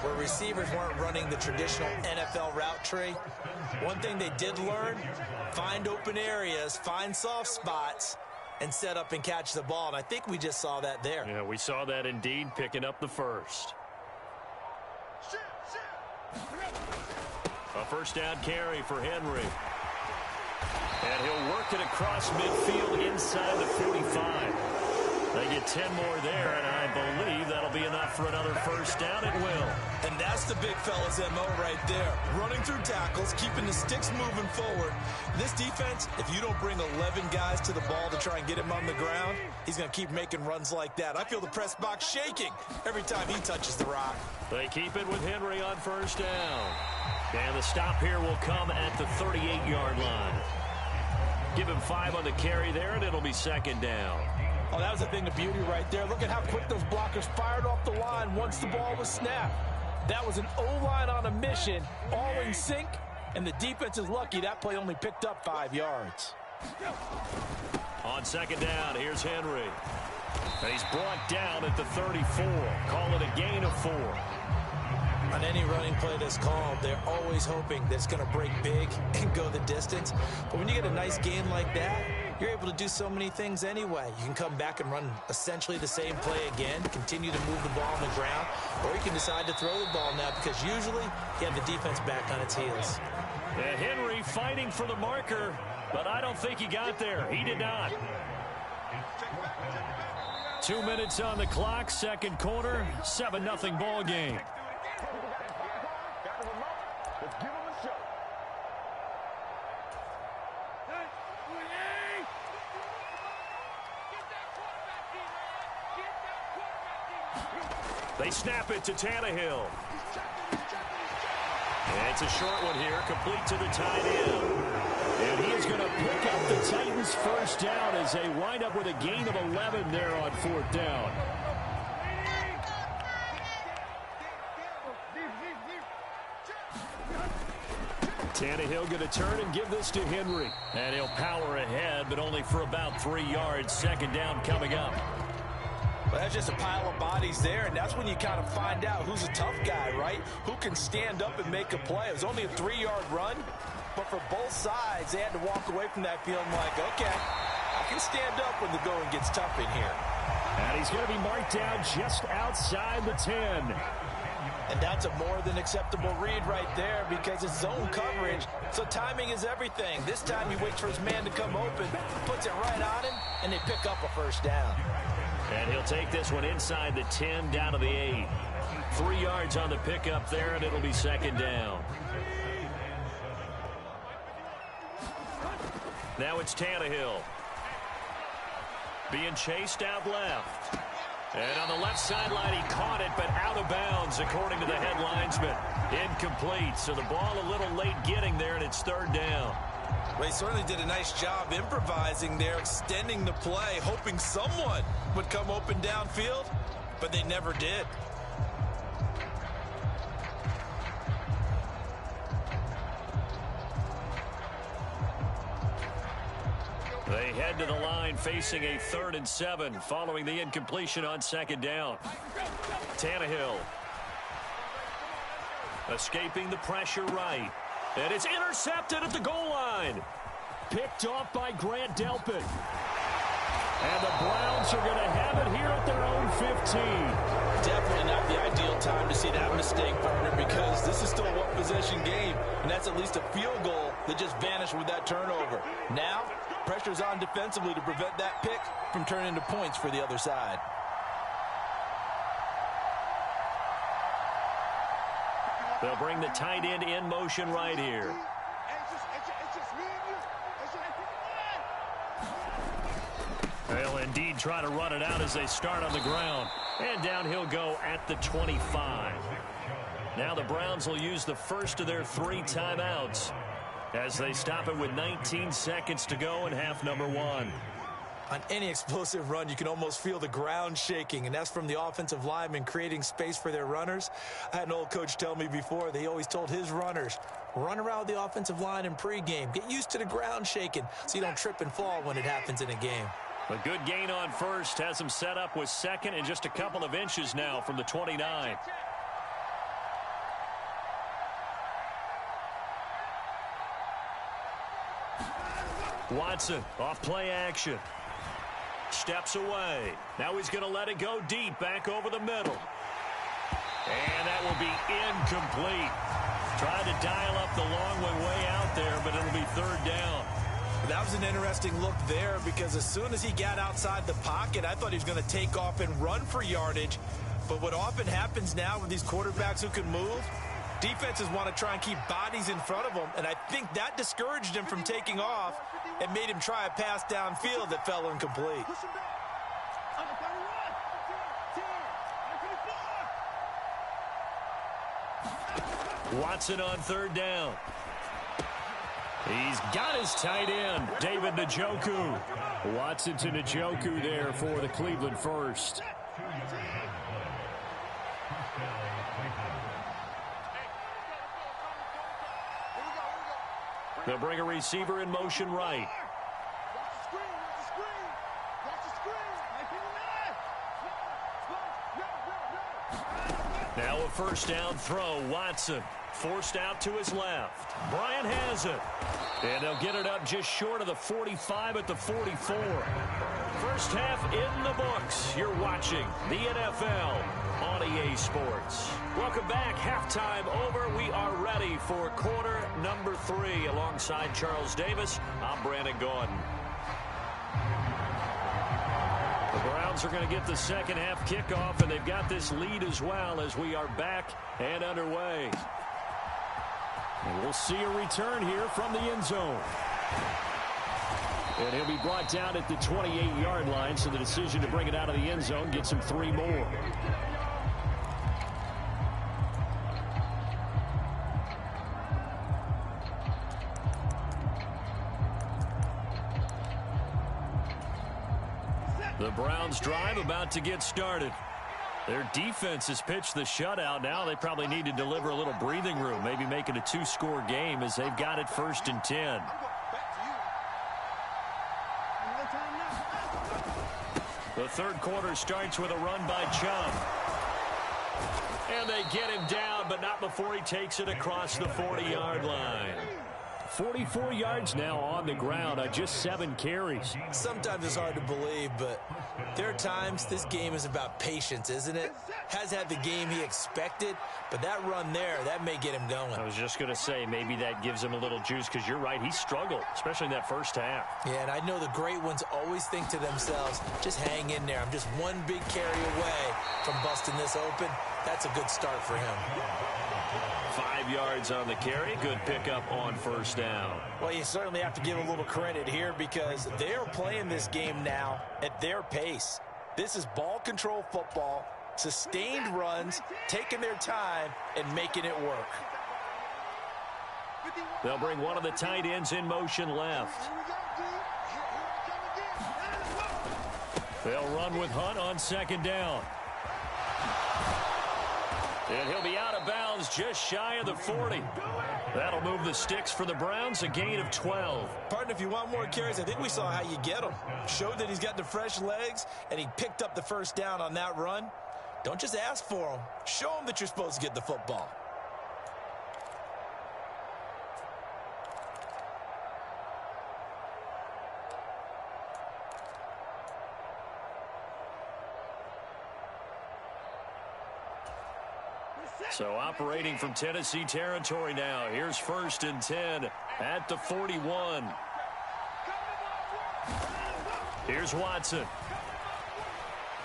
where receivers weren't running the traditional NFL route tree, one thing they did learn, find open areas, find soft spots, and set up and catch the ball. And I think we just saw that there. Yeah, we saw that indeed, picking up the first. A first down carry for Henry. And he'll work it across midfield inside the 45. They get 10 more there, and I believe that'll be enough for another first down. It will. And that's the big fella's MO right there. Running through tackles, keeping the sticks moving forward. This defense, if you don't bring 11 guys to the ball to try and get him on the ground, he's going to keep making runs like that. I feel the press box shaking every time he touches the rock. They keep it with Henry on first down. And the stop here will come at the 38-yard line. Give him 5 on the carry there, and it'll be second down. Oh, that was a thing of beauty right there. Look at how quick those blockers fired off the line once the ball was snapped. That was an O-line on a mission, all in sync, and the defense is lucky that play only picked up 5 yards. On second down, here's Henry. And he's brought down at the 34. Call it a gain of 4. On any running play that's called, they're always hoping that it's going to break big and go the distance. But when you get a nice gain like that, you're able to do so many things anyway. You can come back and run essentially the same play again, continue to move the ball on the ground, or you can decide to throw the ball now because usually you have the defense back on its heels. And Henry fighting for the marker, but I don't think he got there. He did not. 2 minutes on the clock, second quarter, 7-0 ball game. They snap it to Tannehill. And it's a short one here, complete to the tight end. And he is going to pick up the Titans' first down as they wind up with a gain of 11 there on fourth down. Tannehill going to turn and give this to Henry. And he'll power ahead, but only for about 3 yards. Second down coming up. Well, that's just a pile of bodies there, and that's when you kind of find out who's a tough guy, right? Who can stand up and make a play. It was only a 3-yard run, but for both sides, they had to walk away from that feeling like, okay, I can stand up when the going gets tough in here. And he's going to be marked down just outside the 10. And that's a more than acceptable read right there because it's zone coverage, so timing is everything. This time he waits for his man to come open, puts it right on him, and they pick up a first down. And he'll take this one inside the 10 down to the 8. 3 yards on the pickup there, and it'll be second down. Now it's Tannehill. Being chased out left. And on the left sideline, he caught it, but out of bounds, according to the head linesman. Incomplete, so the ball a little late getting there, and it's third down. Well, he certainly did a nice job improvising there, extending the play, hoping someone would come open downfield, but they never did. They head to the line facing a 3rd and 7 following the incompletion on second down. Tannehill escaping the pressure right. And it's intercepted at the goal line. Picked off by Grant Delpit. And the Browns are going to have it here at their own 15. Definitely not the ideal time to see that mistake, partner, because this is still a one-possession game, and that's at least a field goal that just vanished with that turnover. Now, pressure's on defensively to prevent that pick from turning into points for the other side. They'll bring the tight end in motion right here. They'll indeed try to run it out as they start on the ground. And down he'll go at the 25. Now the Browns will use the first of their 3 timeouts as they stop it with 19 seconds to go in half number 1. On any explosive run, you can almost feel the ground shaking, and that's from the offensive linemen creating space for their runners. I had an old coach tell me before, they always told his runners, run around the offensive line in pregame. Get used to the ground shaking so you don't trip and fall when it happens in a game. A good gain on first has him set up with second and just a couple of inches now from the 29. Watson off play action. Steps away. Now he's going to let it go deep, back over the middle. And that will be incomplete. Tried to dial up the long one way out there, but it'll be third down. That was an interesting look there because as soon as he got outside the pocket, I thought he was going to take off and run for yardage. But what often happens now with these quarterbacks who can move, defenses want to try and keep bodies in front of them, and I think that discouraged him from taking off and made him try a pass downfield that fell incomplete. Watson on third down. He's got his tight end, David Njoku. Watson to Njoku there for the Cleveland first. They'll bring a receiver in motion right. Now a first down throw. Watson forced out to his left. Bryant has it. And they'll get it up just short of the 45 at the 44. First half in the books. You're watching the NFL on EA Sports. Welcome back. Halftime over. We are ready for quarter number 3. Alongside Charles Davis, I'm Brandon Gordon. The Browns are going to get the second half kickoff, and they've got this lead as well as we are back and underway. And we'll see a return here from the end zone. And he'll be brought down at the 28-yard line, so the decision to bring it out of the end zone gets him 3 more. The Browns drive about to get started. Their defense has pitched the shutout. Now they probably need to deliver a little breathing room, maybe make it a 2-score game as they've got it 1st and 10. The third quarter starts with a run by Chubb. And they get him down, but not before he takes it across the 40-yard line. 44 yards now on the ground on just 7 carries. Sometimes it's hard to believe, but there are times this game is about patience, isn't it? Has had the game he expected, but that run there, that may get him going. I was just going to say, maybe that gives him a little juice, because you're right, he struggled, especially in that first half. Yeah, and I know the great ones always think to themselves, just hang in there. I'm just one big carry away from busting this open. That's a good start for him. 5 yards on the carry. Good pickup on first down. Well, you certainly have to give a little credit here because they are playing this game now at their pace. This is ball control football, sustained runs, taking their time, and making it work. They'll bring one of the tight ends in motion left. They'll run with Hunt on second down. And he'll be out of bounds just shy of the 40. That'll move the sticks for the Browns, a gain of 12. Partner, if you want more carries, I think we saw how you get them. Showed that he's got the fresh legs, and he picked up the first down on that run. Don't just ask for them. Show them that you're supposed to get the football. So operating from Tennessee territory now. Here's 1st and 10 at the 41. Here's Watson.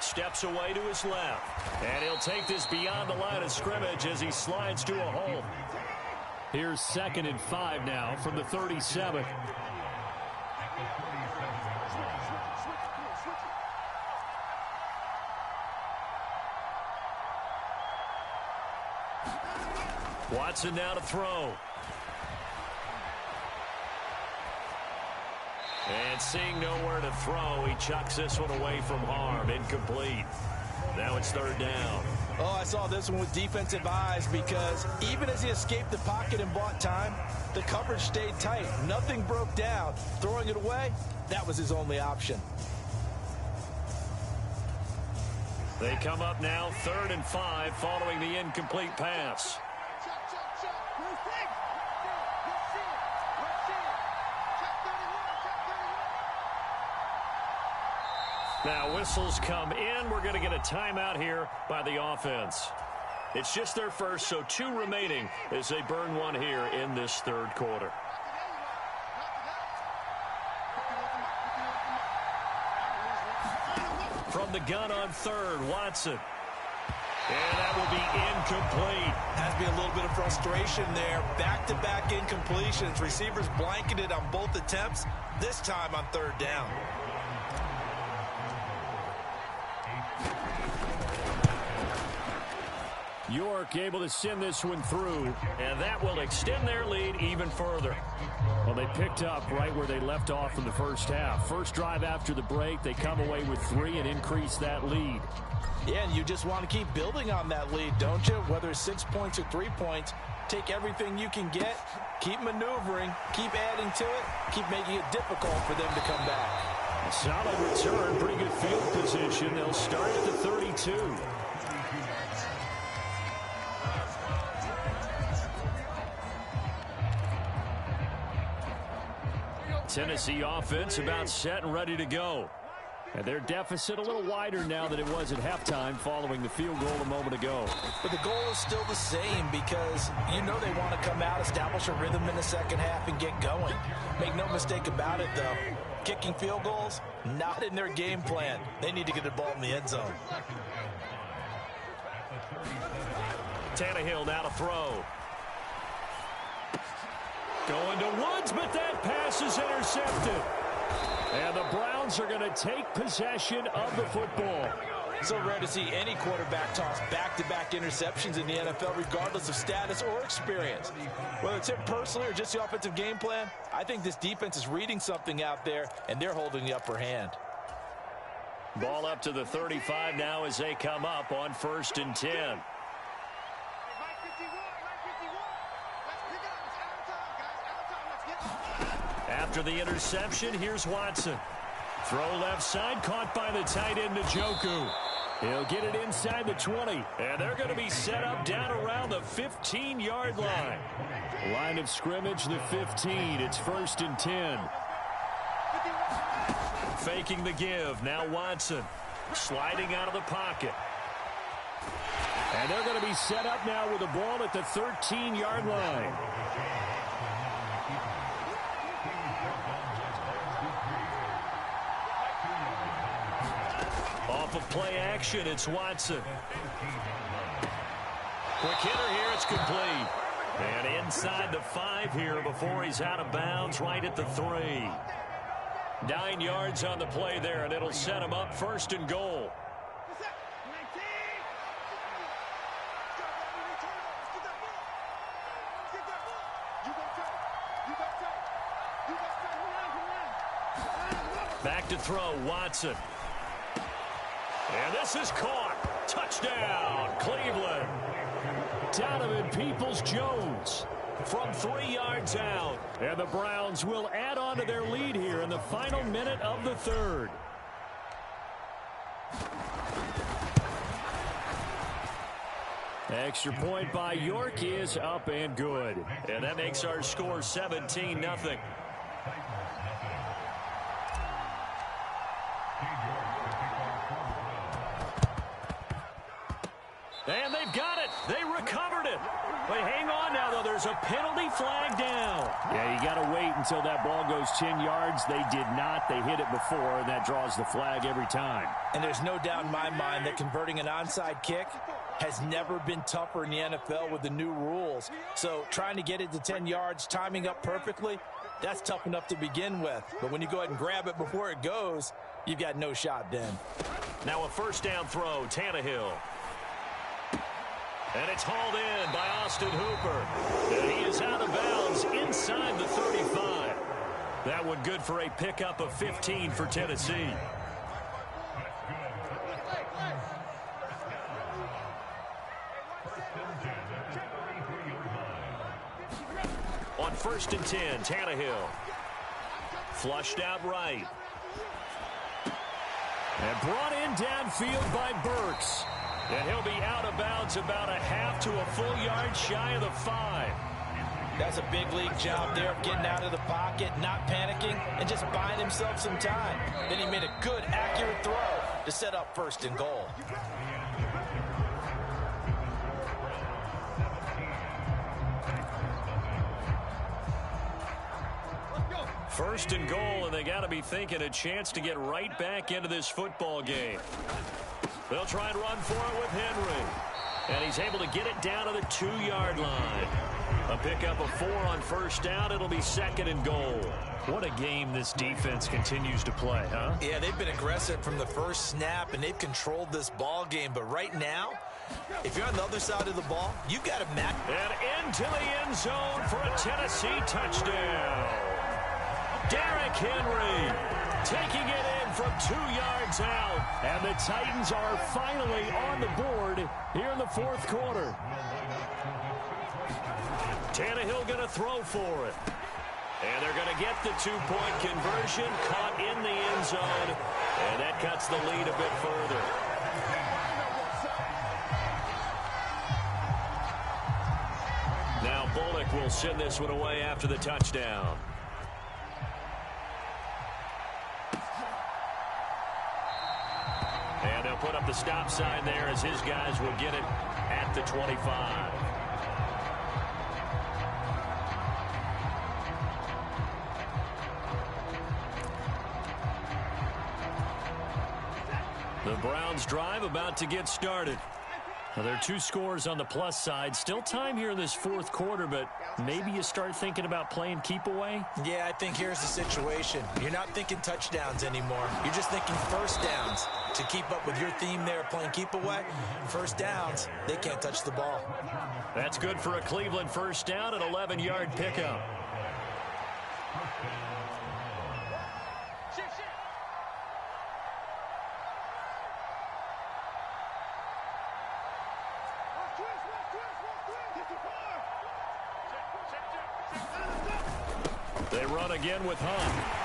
Steps away to his left. And he'll take this beyond the line of scrimmage as he slides to a hole. Here's 2nd and 5 now from the 37. Watson now to throw. And seeing nowhere to throw, he chucks this one away from harm. Incomplete. Now it's 3rd down. Oh, I saw this one with defensive eyes because even as he escaped the pocket and bought time, the coverage stayed tight. Nothing broke down. Throwing it away, that was his only option. They come up now 3rd and 5 following the incomplete pass. Now whistles come in. We're going to get a timeout here by the offense. It's just their first, so 2 remaining as they burn one here in this third quarter. From the gun on third, Watson. And that will be incomplete. Has to be a little bit of frustration there. Back-to-back incompletions. Receivers blanketed on both attempts, this time on third down. York able to send this one through, and that will extend their lead even further. Well, they picked up right where they left off in the first half. First drive after the break, they come away with 3 and increase that lead. Yeah, and you just want to keep building on that lead, don't you? Whether it's 6 points or 3 points, take everything you can get, keep maneuvering, keep adding to it, keep making it difficult for them to come back. A solid return, pretty good field position. They'll start at the 32. Tennessee offense about set and ready to go. And their deficit a little wider now than it was at halftime following the field goal a moment ago. But the goal is still the same because you know they want to come out, establish a rhythm in the second half, and get going. Make no mistake about it, though. Kicking field goals, not in their game plan. They need to get the ball in the end zone. Tannehill now to throw. Going to Woods, but that pass is intercepted. And the Browns are going to take possession of the football. So rare to see any quarterback toss back-to-back interceptions in the NFL, regardless of status or experience. Whether it's him personally or just the offensive game plan, I think this defense is reading something out there, and they're holding the upper hand. Ball up to the 35 now as they come up on 1st and 10. After the interception, here's Watson. Throw left side, caught by the tight end, Njoku. He'll get it inside the 20, and they're going to be set up down around the 15-yard line. Line of scrimmage, the 15. It's 1st and 10. Faking the give. Now Watson sliding out of the pocket. And they're going to be set up now with the ball at the 13-yard line. Off of play action, it's Watson. Quick hitter here, it's complete. And inside the 5 here before he's out of bounds, right at the 3. 9 yards on the play there, and it'll set him up 1st and goal. Back to throw, Watson. And this is caught. Touchdown, Cleveland. Donovan Peoples-Jones from 3 yards out. And the Browns will add on to their lead here in the final minute of the third. Extra point by York is up and good. And that makes our score 17-0. And they've got it. They recovered it. But hang on now, though. There's a penalty flag down. Yeah, you got to wait until that ball goes 10 yards. They did not. They hit it before, and that draws the flag every time. And there's no doubt in my mind that converting an onside kick has never been tougher in the NFL with the new rules. So trying to get it to 10 yards, timing up perfectly, that's tough enough to begin with. But when you go ahead and grab it before it goes, you've got no shot then. Now a 1st down throw, Tannehill. And it's hauled in by Austin Hooper. And he is out of bounds inside the 35. That one good for a pickup of 15 for Tennessee. On 1st and 10, Tannehill. Flushed out right. And brought in downfield by Burks. And he'll be out of bounds about a half to a full yard shy of the 5. That's a big league job there of getting out of the pocket, not panicking, and just buying himself some time. Then he made a good, accurate throw to set up 1st and goal. First and goal, and they got to be thinking a chance to get right back into this football game. They'll try and run for it with Henry. And he's able to get it down to the 2-yard line. A pickup of 4 on 1st down. It'll be 2nd and goal. What a game this defense continues to play, huh? Yeah, they've been aggressive from the first snap, and they've controlled this ball game. But right now, if you're on the other side of the ball, you've got to match. And into the end zone for a Tennessee touchdown. Derrick Henry taking it in from 2 yards out. And the Titans are finally on the board here in the 4th quarter. Tannehill going to throw for it. And they're going to get the 2-point conversion, caught in the end zone. And that cuts the lead a bit further. Now Bullock will send this one away after the touchdown. And they'll put up the stop sign there as his guys will get it at the 25. The Browns drive about to get started. Now, there are 2 scores on the plus side. Still time here in this 4th quarter, but maybe you start thinking about playing keep away? Yeah, I think here's the situation. You're not thinking touchdowns anymore. You're just thinking 1st downs. To keep up with your theme there, playing keep away, 1st downs, they can't touch the ball. That's good for a Cleveland 1st down, an 11-yard pickup. They run again with Hunt.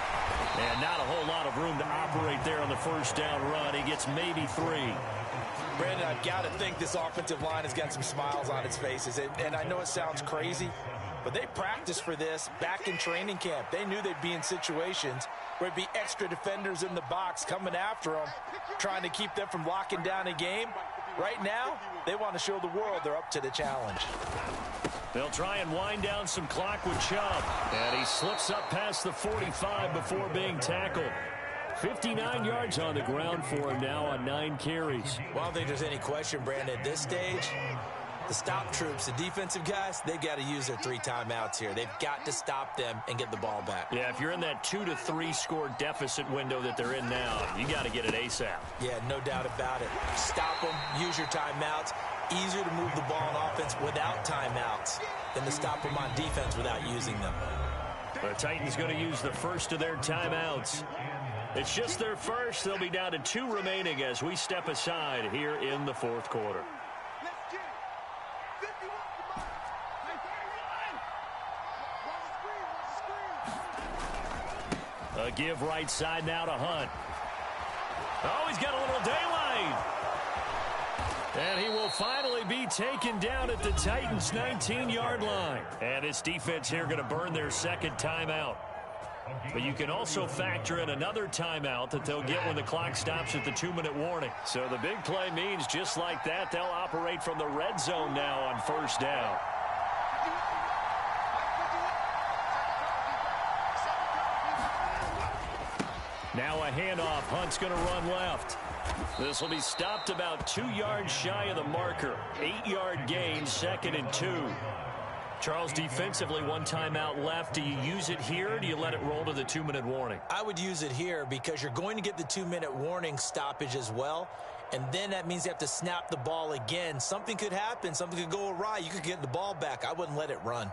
And not a whole lot of room to operate there on the 1st down run. He gets maybe 3. Brandon, I've got to think this offensive line has got some smiles on its faces. And I know it sounds crazy, but they practiced for this back in training camp. They knew they'd be in situations where it'd be extra defenders in the box coming after them, trying to keep them from locking down a game. Right now, they want to show the world they're up to the challenge. They'll try and wind down some clock with Chubb. And he slips up past the 45 before being tackled. 59 yards on the ground for him now on 9 carries. Well, I don't think there's any question, Brandon, at this stage, the stop troops, the defensive guys, they got to use their 3 timeouts here. They've got to stop them and get the ball back. Yeah, if you're in that 2 to 3 score deficit window that they're in now, you got to get it ASAP. Yeah, no doubt about it. Stop them, use your timeouts. Easier to move the ball on offense without timeouts than to stop them on defense without using them. The Titans going to use the first of their timeouts. It's just their first. They'll be down to 2 remaining as we step aside here in the 4th quarter. A give right side now to Hunt. Oh, he's got a little daylight. And he will finally be taken down at the Titans' 19-yard line. And this defense here going to burn their 2nd timeout. But you can also factor in another timeout that they'll get when the clock stops at the 2-minute warning. So the big play means just like that, they'll operate from the red zone now on 1st down. Now a handoff. Hunt's going to run left. This will be stopped about 2 yards shy of the marker. 8-yard gain, 2nd and 2. Charles, defensively, 1 timeout left. Do you use it here, or do you let it roll to the 2-minute warning? I would use it here because you're going to get the 2-minute warning stoppage as well. And then that means you have to snap the ball again. Something could happen. Something could go awry. You could get the ball back. I wouldn't let it run.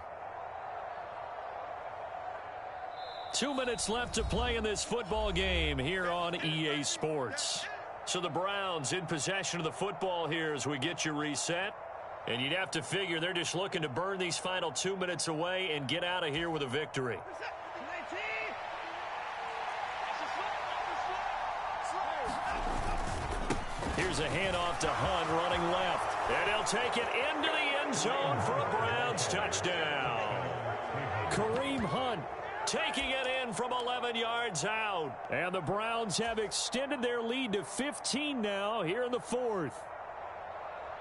2 minutes left to play in this football game here on EA Sports. So the Browns in possession of the football here as we get you reset. And you'd have to figure they're just looking to burn these final 2 minutes away and get out of here with a victory. Here's a handoff to Hunt running left. And he'll take it into the end zone for a Browns touchdown. Kareem Hunt taking it in from 11 yards out. And the Browns have extended their lead to 15 now here in the fourth.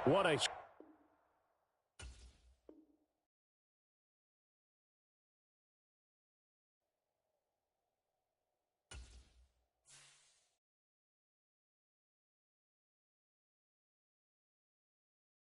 What a